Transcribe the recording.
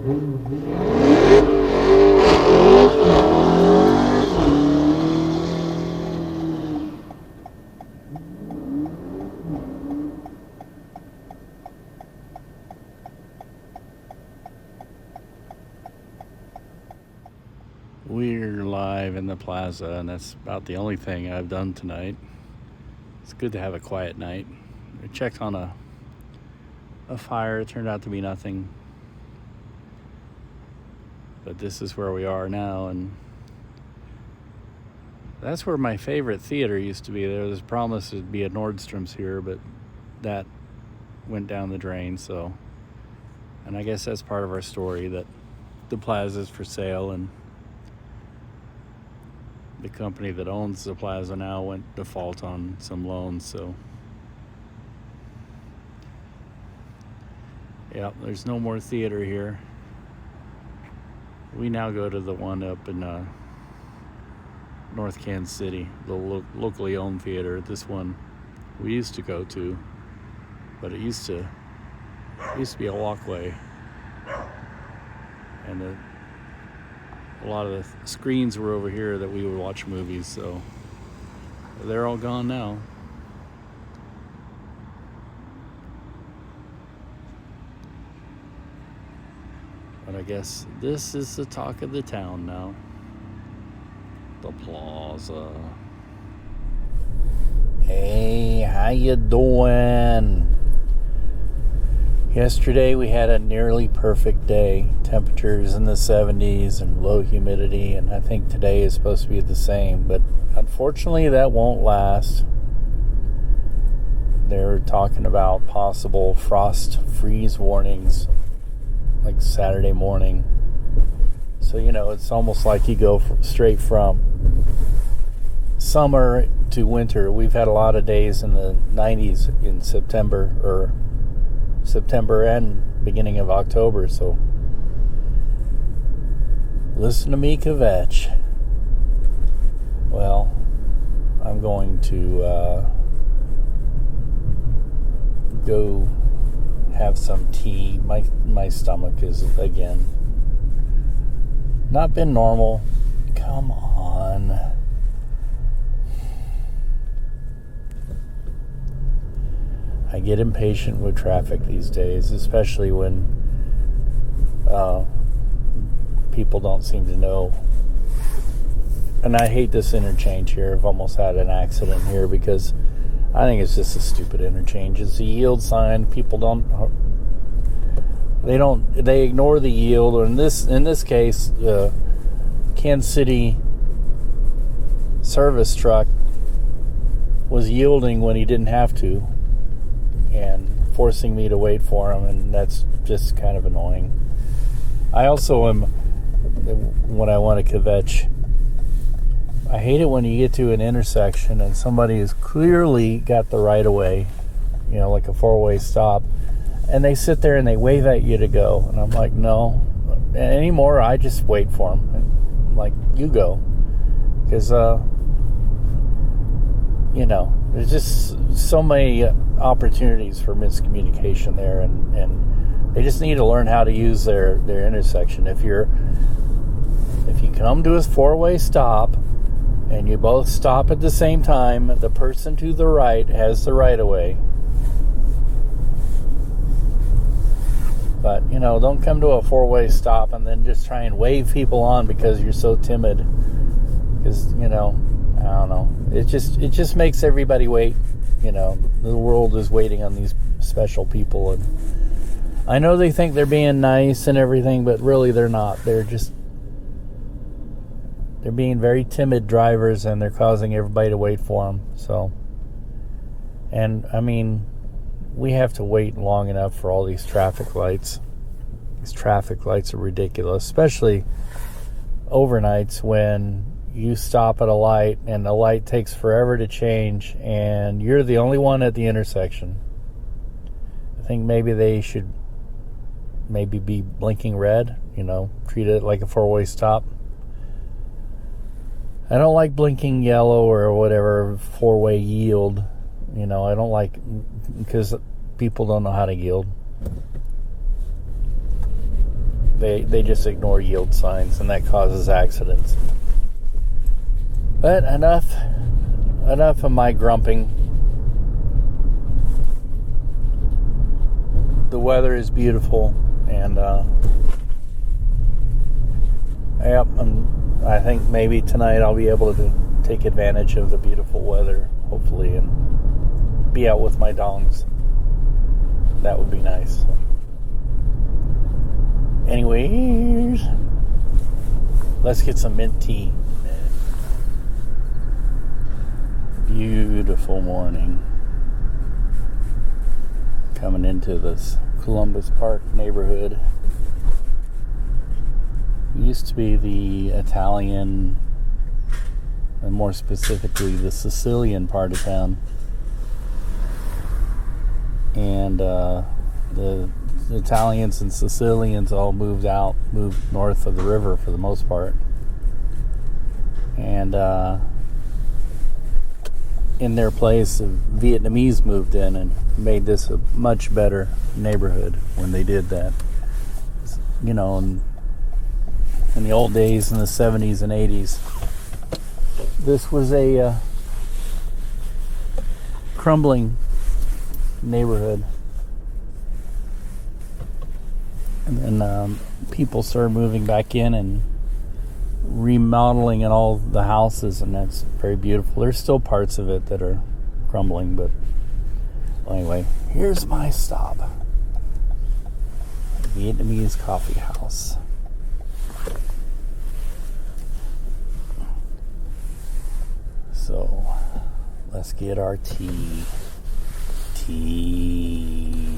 We're live in the Plaza, and that's about the only thing I've done tonight. It's good to have a quiet night. I checked on a fire. It turned out to be nothing. But this is where we are now, and that's where my favorite theater used to be. There was promised to be a Nordstrom's here, but that went down the drain. So, and I guess that's part of our story, that the Plaza is for sale, and the company that owns the Plaza now went default on some loans. So yeah, there's no more theater here. We now go to the one up in North Kansas City, the locally owned theater. This one we used to go to, but it used to be a walkway, and a lot of the screens were over here that we would watch movies, so they're all gone now. But I guess this is the talk of the town now. The Plaza. Hey, how you doing? Yesterday we had a nearly perfect day. Temperatures in the 70s and low humidity, and I think today is supposed to be the same, but unfortunately that won't last. They're talking about possible frost freeze warnings like Saturday morning. So, it's almost like you go straight from summer to winter. We've had a lot of days in the 90s in September and beginning of October, so listen to me kvetch. Well, I'm going to go have some tea. My stomach is, again, not been normal. Come on. I get impatient with traffic these days, especially when people don't seem to know. And I hate this interchange here. I've almost had an accident here because I think it's just a stupid interchange. It's a yield sign. People they ignore the yield. Or in this case, Kansas City service truck was yielding when he didn't have to, and forcing me to wait for him, and that's just kind of annoying. I also am, when I want to kvetch, I hate it when you get to an intersection and somebody has clearly got the right of way, like a four-way stop, and they sit there and they wave at you to go, and I'm like, no. Anymore, I just wait for them. I'm like, you go. Because, there's just so many opportunities for miscommunication there, and they just need to learn how to use their intersection. If you come to a four-way stop and you both stop at the same time, the person to the right has the right of way. But, don't come to a four-way stop and then just try and wave people on because you're so timid. Because, I don't know. It just makes everybody wait. The world is waiting on these special people, and I know they think they're being nice and everything, but really they're not. They're being very timid drivers, and they're causing everybody to wait for them. So, and I mean, we have to wait long enough for all these traffic lights. These traffic lights are ridiculous, especially overnights when you stop at a light and the light takes forever to change and you're the only one at the intersection. I think maybe they should be blinking red, treat it like a four-way stop. I don't like blinking yellow or whatever, four-way yield. I don't like, because people don't know how to yield. They just ignore yield signs, and that causes accidents. But enough of my grumping. The weather is beautiful, and I think maybe tonight I'll be able to take advantage of the beautiful weather, hopefully, and be out with my dongs. That would be nice. Anyways, let's get some mint tea. Beautiful morning. Coming into this Columbus Park neighborhood. It used to be the Italian, and more specifically the Sicilian part of town. And the Italians and Sicilians all moved north of the river for the most part. And in their place, Vietnamese moved in and made this a much better neighborhood when they did that. You know, in the old days, in the 70s and 80s, this was a crumbling neighborhood. And then people started moving back in and remodeling in all the houses, and that's very beautiful. There's still parts of it that are crumbling, but anyway, here's my stop. Vietnamese coffee house. So let's get our tea. Tea.